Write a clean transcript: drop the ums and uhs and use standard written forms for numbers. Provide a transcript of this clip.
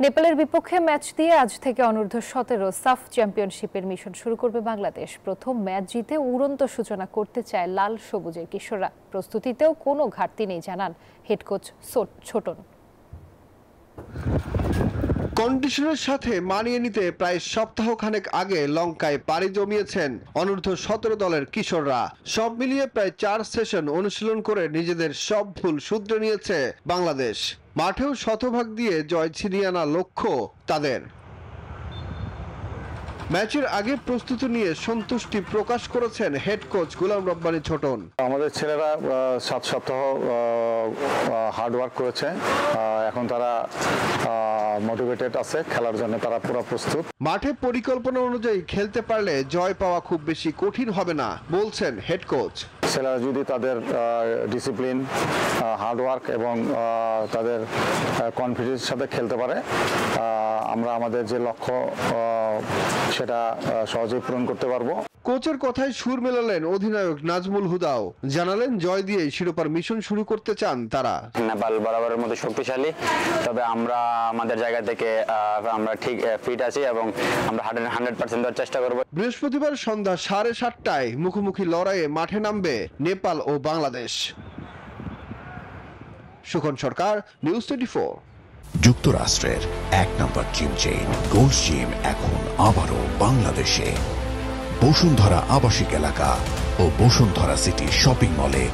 নেপালের বিপক্ষে ম্যাচ দিয়ে আজ থেকে অনূর্ধ্ব-17 সাফ চ্যাম্পিয়নশিপের মিশন শুরু করবে বাংলাদেশ। প্রথম ম্যাচ জিতে উড়ন্ত সূচনা করতে চায় লাল সবুজের কিশোররা। প্রস্তুতিতেও কোনো ঘাটতি নেই জানান হেড কোচ ছোটন। কন্ডিশনের সাথে মানিয়ে নিতে প্রায় সপ্তাহখানেক আগে লঙ্কায় পাড়ি জমিয়েছেন অনূর্ধ্ব-17 দলের কিশোররা। সব মিলিয়ে প্রায় 4 সেশন অনুশীলন করে নিজেদের সব ভুল শুধরে নিয়েছে বাংলাদেশ। মাঠেও শতভাগ দিয়ে জয় ছিনিয়ে আনা লক্ষ্য তাদের। ম্যাচের আগে প্রস্তুতি নিয়ে সন্তুষ্টি প্রকাশ করেছেন হেড কোচ গোলাম রব্বানী ছোটন। আমাদের ছেলেরা 7 সপ্তাহ হার্ড ওয়ার্ক করেছে, এখন তারা মোটিভেটেড আছে খেলার জন্য, তারা পুরো প্রস্তুত। মাঠে পরিকল্পনা অনুযায়ী খেলতে পারলে জয় পাওয়া খুব বেশি কঠিন হবে না বলছেন হেড কোচ। ছেলেরা যদি তাদের ডিসিপ্লিন, হার্ড ওয়ার্ক এবং তাদের কনফিডেন্সের সাথে খেলতে পারে, আমরা আমাদের যে লক্ষ্য সেটা সহজেই পূরণ করতে পারবো। কোচের কথায় সুর মেলালেন অধিনায়ক নাজমুল হুদাও। জানালেন জয় দিয়ে শিরোপার মিশন শুরু করতে চান তারা। নেপাল বরাবরের মতো শক্তিশালী, তবে আমরা আমাদের জায়গা থেকে আমরা ঠিক ফিট আছি এবং আমরা 100% দেওয়ার চেষ্টা করব। বৃহস্পতিবার সন্ধ্যা 7:30টায় মুখোমুখি লড়াইয়ে মাঠে নামবে নেপাল ও বাংলাদেশ। সুখন সরকার, নিউজ 24। যুক্তরাষ্ট্রের 1 নম্বর জিম চেইন গোল্ড জিম এখন আবারও বাংলাদেশে। বসুন্ধরা আবাসিক এলাকা ও বসুন্ধরা সিটি শপিং মলে